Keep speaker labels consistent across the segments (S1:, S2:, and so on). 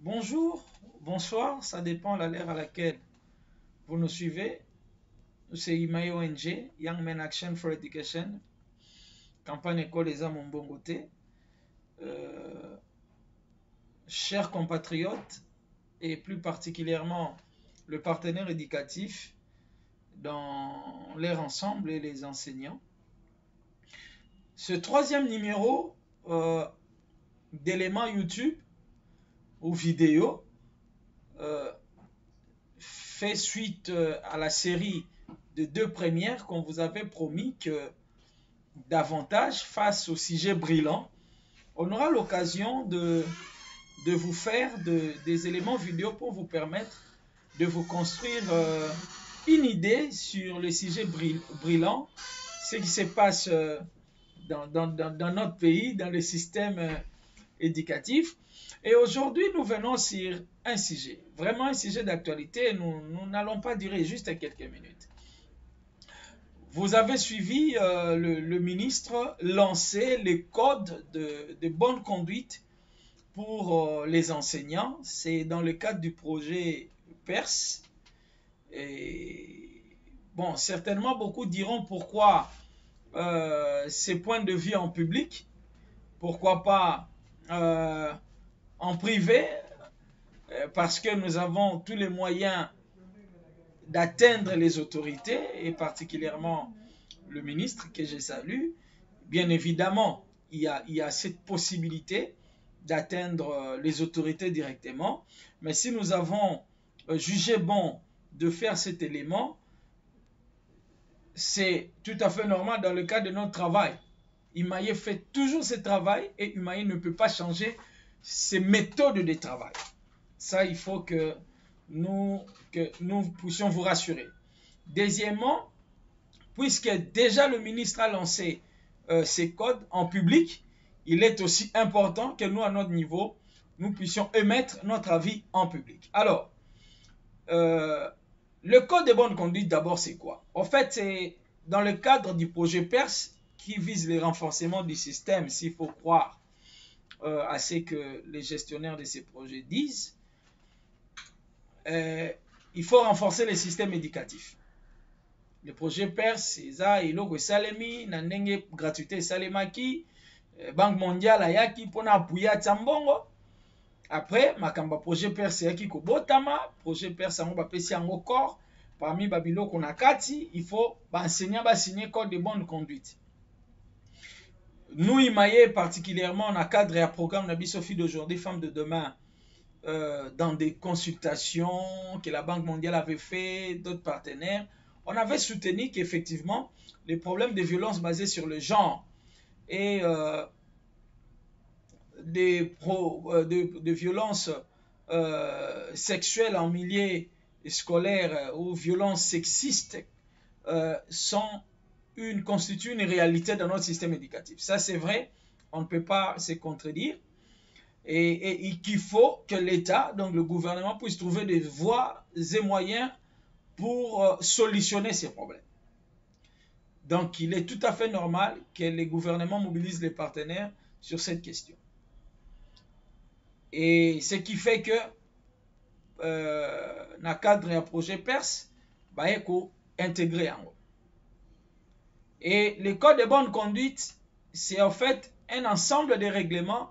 S1: Bonjour, bonsoir, ça dépend de l'heure à laquelle vous nous suivez. C'est Imae ONG, Young Men Action for Education, campagne École des âmes en côté. Chers compatriotes, et plus particulièrement le partenaire éducatif dans l'air ensemble et les enseignants. Ce troisième numéro d'éléments YouTube ou vidéo fait suite à la série de deux premières qu'on vous avait promis que davantage face au sujet brillant, on aura l'occasion de vous faire des éléments vidéo pour vous permettre de vous construire une idée sur le sujet brillant, ce qui se passe dans notre pays, dans le système éducatif. Et aujourd'hui, nous venons sur un sujet, vraiment un sujet d'actualité. Nous n'allons pas durer juste quelques minutes. Vous avez suivi le ministre lancer les codes de bonne conduite pour les enseignants. C'est dans le cadre du projet PERS. Et bon, certainement beaucoup diront pourquoi ces points de vue en public, pourquoi pas en privé, parce que nous avons tous les moyens d'atteindre les autorités, et particulièrement le ministre que je salue. Bien évidemment, il y a cette possibilité d'atteindre les autorités directement, mais si nous avons jugé bon de faire cet élément, c'est tout à fait normal dans le cadre de notre travail. Imaye fait toujours ce travail et Imaye ne peut pas changer ses méthodes de travail. Ça, il faut que nous puissions vous rassurer. Deuxièmement, puisque déjà le ministre a lancé ces codes en public, il est aussi important que nous, à notre niveau, nous puissions émettre notre avis en public. Alors, le code de bonne conduite, d'abord, c'est quoi? En fait, c'est dans le cadre du projet PERS qui vise le renforcement du système, s'il faut croire à ce que les gestionnaires de ces projets disent. Il faut renforcer le système éducatif. Le projet PERS, c'est ça, eloko esalemi na ndenge gratuité esalemaki, Banque mondiale ayaki mpona apuya tia mbongo. Après, makamba projet PERS yaki kobotama, projet PERS yango bapesi yango corps, parmi babiloko na kati, il faut enseignant signer code de bonne conduite. Nous, Imaye, particulièrement, on a cadre un programme na biso fille d'aujourd'hui, femme de demain, dans des consultations que la Banque mondiale avait fait, d'autres partenaires, on avait soutenu qu'effectivement, les problèmes de violence basées sur le genre et de violences sexuelles en milieu scolaire ou violences sexistes constituent une réalité dans notre système éducatif. Ça, c'est vrai, on ne peut pas se contredire. Et qu'il faut que l'État, donc le gouvernement, puisse trouver des voies et moyens pour solutionner ces problèmes. Donc, il est tout à fait normal que les gouvernements mobilisent les partenaires sur cette question. Et ce qui fait que, dans le cadre d'un projet PERS, il faut intégrer en haut. Et le code de bonne conduite, c'est en fait un ensemble de règlements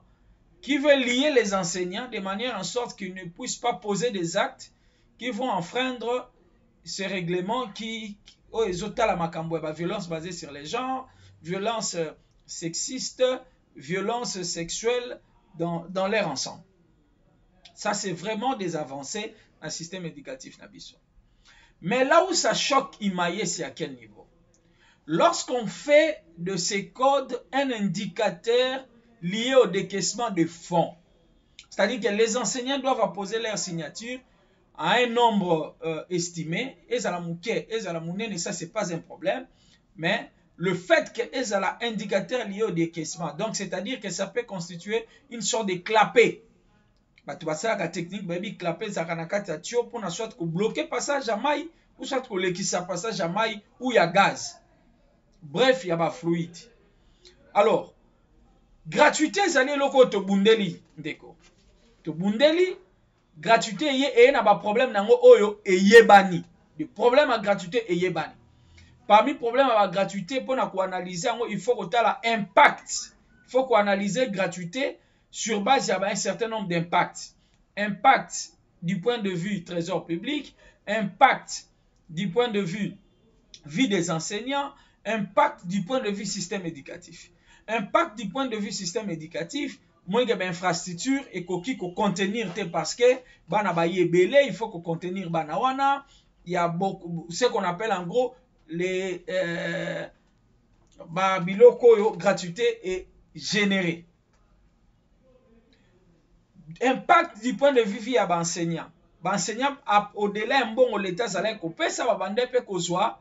S1: qui veut lier les enseignants de manière en sorte qu'ils ne puissent pas poser des actes qui vont enfreindre ces règlements qui la violence basée sur les genres, violence sexiste, violence sexuelle dans leur ensemble. Ça, c'est vraiment des avancées dans le système éducatif nabiso. Mais là où ça choque Imaye, c'est à quel niveau? Lorsqu'on fait de ces codes un indicateur lié au décaissement de fonds, c'est-à-dire que les enseignants doivent apposer leur signature à un nombre estimé, et ça c'est pas un problème, mais le fait que c'est un indicateur lié au décaissement, donc c'est-à-dire que ça peut constituer une sorte de clapet. Tu vas faire la technique, baby, clapet, ça va pour soit bloquer passage à maille, ou soit l'équissa passage à maille, où il y a gaz. Bref, il y a pas fluide. Alors, gratuité, ça n'est pas to bundeli, ndeko. To bundeli, gratuité et n'a pas problème nango oyo et yebani. Le problème à gratuité et yebani. Parmi les problèmes à la gratuité, pour analyser, il faut qu'on ait l'impact. Il faut qu'on analyse la gratuité sur base d'un certain nombre d'impacts. Impact du point de vue trésor public, impact du point de vue vie des enseignants, impact du point de vue système éducatif. Impact du point de vue système éducatif, moi il y a une infrastructure et qui contenir parce que il faut contenir banawana. Il y a beaucoup ce qu'on appelle en gros les biloko gratuité et généré. Impact du point de vue via enseignant. Enseignant au-delà un bon l'état ça couper ça va bande pe ko soit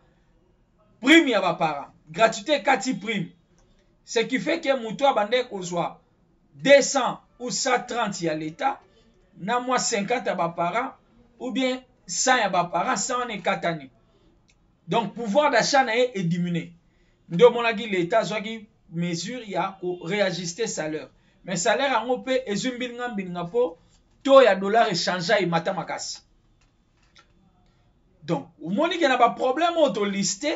S1: prime ya ba parents. Gratuité 4 prime. Ce qui fait que muto bande ko soit 200 ou 130 ya l'état na moi 50 ya ba parents ou bien 100 ya ba parents 100 et 4 années. Donc pouvoir d'achat est diminué. Ndo monaki l'état zoki mesure ya ko réajuster salaire. Mais salaire en OP et zumbinga po to ya dollar échange et matamakasi. Donc au moni qu'il y a pas problème auto listé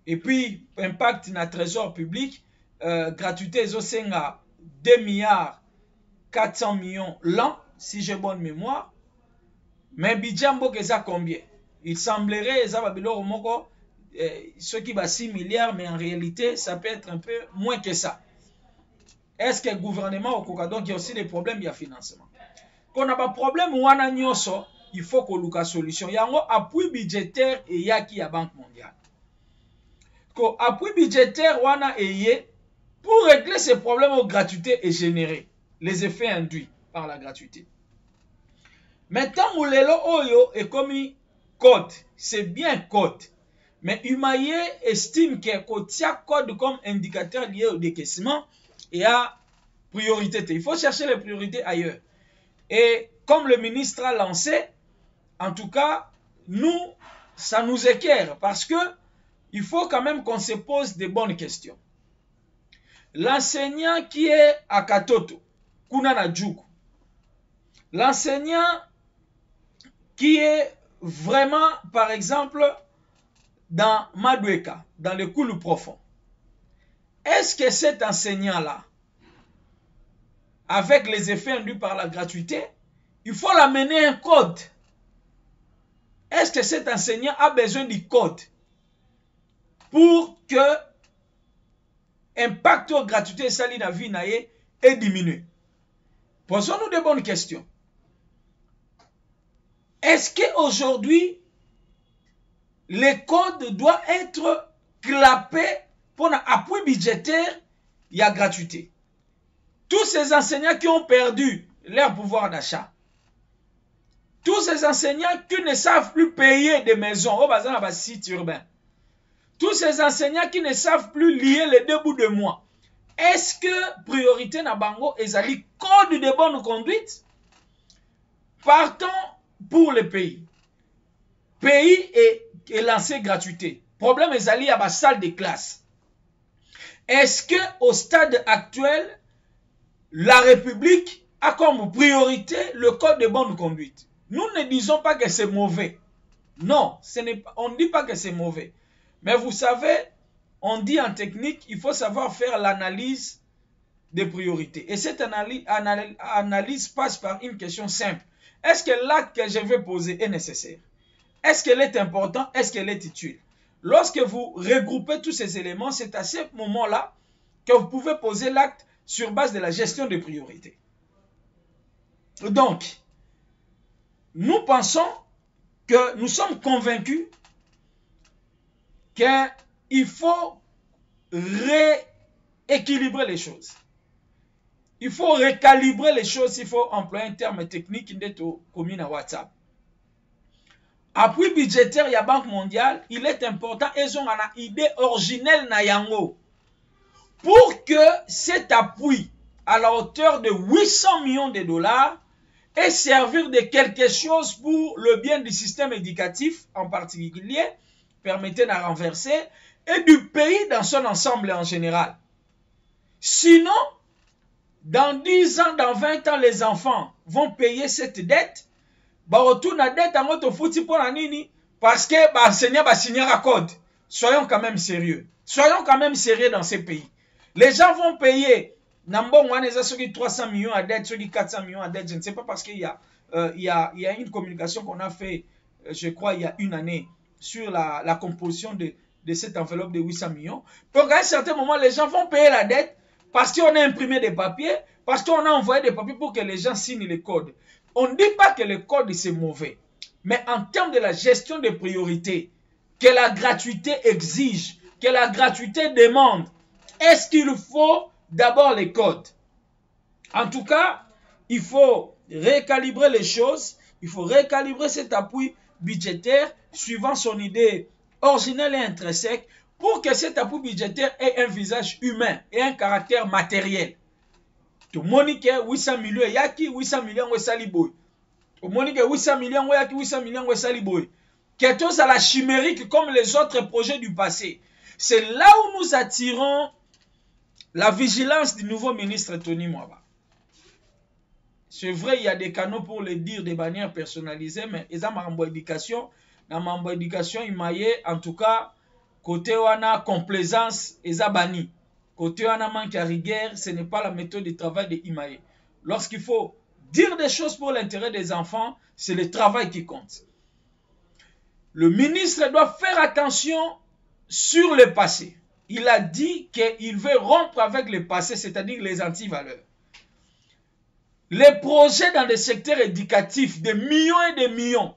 S1: et puis impact na trésor public gratuité zo senga 2 milliards 400 millions l'an si j'ai bonne mémoire. Mais bidjambo que ça combien? Il semblerait ça va biloko moko ce qui va 6 milliards mais en réalité ça peut être un peu moins que ça. Est-ce que le gouvernement au Coca donc il y a aussi des problèmes de financement? Quand on a pas problème wana nyoso, il faut qu'on ait une solution. Il y a un appui budgétaire et il y a qui à Banque mondiale. Quand appui budgétaire wana et pour régler ces problèmes de gratuité et générer les effets induits par la gratuité. Maintenant moulelo oyo est comme code, c'est bien code. Mais Humaye estime que kotia code comme indicateur lié au décaissement et à priorité. Il faut chercher les priorités ailleurs. Et comme le ministre a lancé, en tout cas, nous, ça nous éclaire parce que il faut quand même qu'on se pose des bonnes questions. L'enseignant qui est à Katoto, Kunana Djouk, l'enseignant qui est vraiment, par exemple, dans Madoueka, dans le Koulou profond, est-ce que cet enseignant-là, avec les effets induits par la gratuité, il faut l'amener un code? Est-ce que cet enseignant a besoin du code pour que l'impact de la gratuité sali na vie naie est diminué? Posons-nous de bonnes questions. Est-ce qu'aujourd'hui, les codes doivent être clapés pour un appui budgétaire, il y a gratuité. Tous ces enseignants qui ont perdu leur pouvoir d'achat, tous ces enseignants qui ne savent plus payer des maisons au bazar dans site urbain, tous ces enseignants qui ne savent plus lier les deux bouts de mois, est-ce que priorité na bango ezali code de bonne conduite? Partons pour le pays. Pays est lancé gratuité. Problème ezali à la salle de classe. Est-ce que au stade actuel, la République a comme priorité le code de bonne conduite? Nous ne disons pas que c'est mauvais. Non, on ne dit pas que c'est mauvais. Mais vous savez, on dit en technique, il faut savoir faire l'analyse des priorités. Et cette analyse passe par une question simple. Est-ce que l'acte que je vais poser est nécessaire? Est-ce qu'elle est importante? Est-ce qu'elle est utile? Lorsque vous regroupez tous ces éléments, c'est à ce moment-là que vous pouvez poser l'acte sur base de la gestion des priorités. Donc, nous pensons que nous sommes convaincus qu'il faut rééquilibrer les choses. Il faut recalibrer les choses, il faut employer un terme technique qui est commun à WhatsApp. Appui budgétaire, il y a Banque mondiale, il est important et ils ont une idée originelle na yango pour que cet appui à la hauteur de 800 millions de dollars ait servir de quelque chose pour le bien du système éducatif en particulier, permettez de renverser, et du pays dans son ensemble en général. Sinon, dans 10 ans, dans 20 ans, les enfants vont payer cette dette. Bah, retourne la dette en mode fouti pour la nini. Parce que bah, enseignant va signer un code. Soyons quand même sérieux. Soyons quand même sérieux dans ces pays. Les gens vont payer. Nambon, on a ceux qui 300 millions à dette, ceux qui 400 millions à dette. Je ne sais pas parce qu'il y a, il y a une communication qu'on a fait, je crois, il y a une année, sur la composition de cette enveloppe de 800 millions. Donc, à un certain moment, les gens vont payer la dette parce qu'on a imprimé des papiers, parce qu'on a envoyé des papiers pour que les gens signent les codes. On ne dit pas que le code c'est mauvais. Mais en termes de la gestion des priorités, que la gratuité exige, que la gratuité demande, est-ce qu'il faut d'abord les codes? En tout cas, il faut récalibrer les choses, il faut récalibrer cet appui budgétaire suivant son idée originelle et intrinsèque pour que cet appui budgétaire ait un visage humain et un caractère matériel. Tout le monde dit 800 millions, il y a qui 800 millions de saliboy. Tout le monde dit 800 millions, il y a qui 800 millions de saliboy. Quelque chose à la chimérique comme les autres projets du passé. C'est là où nous attirons la vigilance du nouveau ministre Tony Mwaba. C'est vrai, il y a des canaux pour le dire de manière personnalisée, mais ils ont ma éducation. Dans ma éducation, il m'a en tout cas, côté où on a complaisance, ils ont banni. Côté où on a manque à rigueur, ce n'est pas la méthode de travail de Imaye. Lorsqu'il faut dire des choses pour l'intérêt des enfants, c'est le travail qui compte. Le ministre doit faire attention sur le passé. Il a dit qu'il veut rompre avec le passé, c'est-à-dire les antivaleurs. Les projets dans des secteurs éducatifs, des millions et des millions,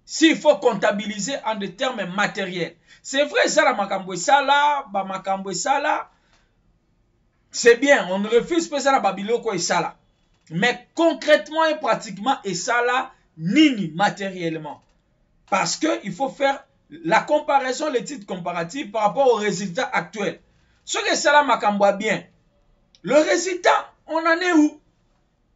S1: s'il faut comptabiliser en des termes matériels. C'est vrai, ça, la makambo sala, ba makambo sala, c'est bien, on refuse pas ça la babiloko et sala. Mais concrètement et pratiquement, et ça là, nini matériellement. Parce qu'il faut faire la comparaison, l'étude comparative par rapport aux résultats actuels. Ce que cela makambo bien, le résultat, on en est où?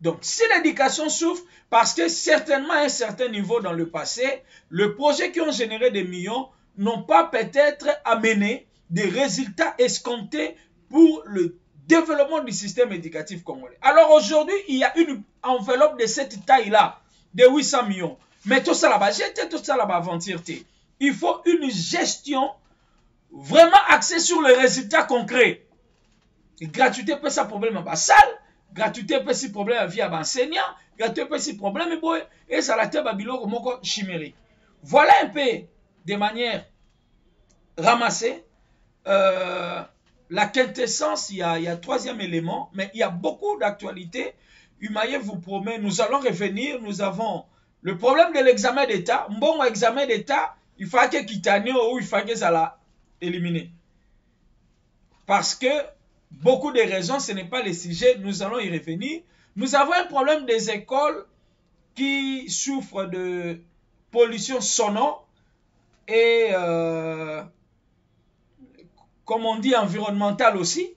S1: Donc, si l'éducation souffre, parce que certainement à un certain niveau dans le passé, les projets qui ont généré des millions n'ont pas peut-être amené des résultats escomptés pour le développement du système éducatif congolais. Alors aujourd'hui, il y a une enveloppe de cette taille-là, de 800 millions. Mais tout ça là-bas, j'étais tout ça là-bas aventure. Il faut une gestion vraiment axée sur les résultats concrets. Et gratuité peut ça problème à salle. Gratuité peut si problème via enseignant, gratuité peut si problème et ça la tête babilo comme chimérique. Voilà un peu de manière ramassée la quintessence. Il y a troisième élément, mais il y a beaucoup d'actualités. Humaye vous promet, nous allons revenir. Nous avons le problème de l'examen d'État. Bon examen d'État, il faut que Kitanio ou il faut que ça l'a éliminé. Parce que beaucoup de raisons, ce n'est pas le sujet, nous allons y revenir. Nous avons un problème des écoles qui souffrent de pollution sonore et, comme on dit, environnementale aussi.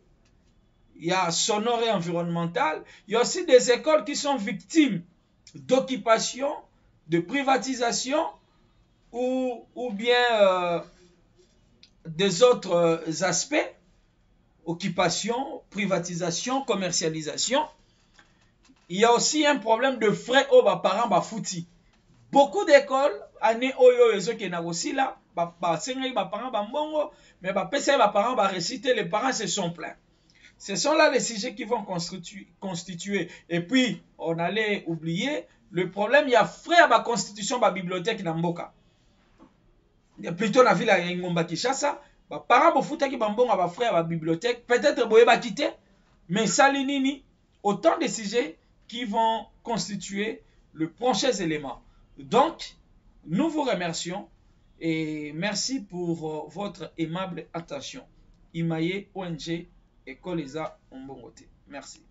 S1: Il y a sonore et environnemental. Il y a aussi des écoles qui sont victimes d'occupation, de privatisation ou bien des autres aspects. Occupation, privatisation, commercialisation. Il y a aussi un problème de frais aux parents bafouti. Beaucoup d'écoles, année oyo ezo qui na aussi là, parents bambongo, mais parents ba réciter, les parents se sont plaints. Ce sont là les sujets qui vont constituer. Et puis, on allait oublier, le problème, il y a frais à la constitution de la bibliothèque d'Amboka. Plutôt dans la ville de Ngomba Kinshasa, les parents bofutaki bambongo ba frère à la bibliothèque, peut-être boye ba quitter, mais salinini, autant de sujets qui vont constituer le prochain élément. Donc, nous vous remercions et merci pour votre aimable attention. Imaye ONG École Eza Ombongote. Merci.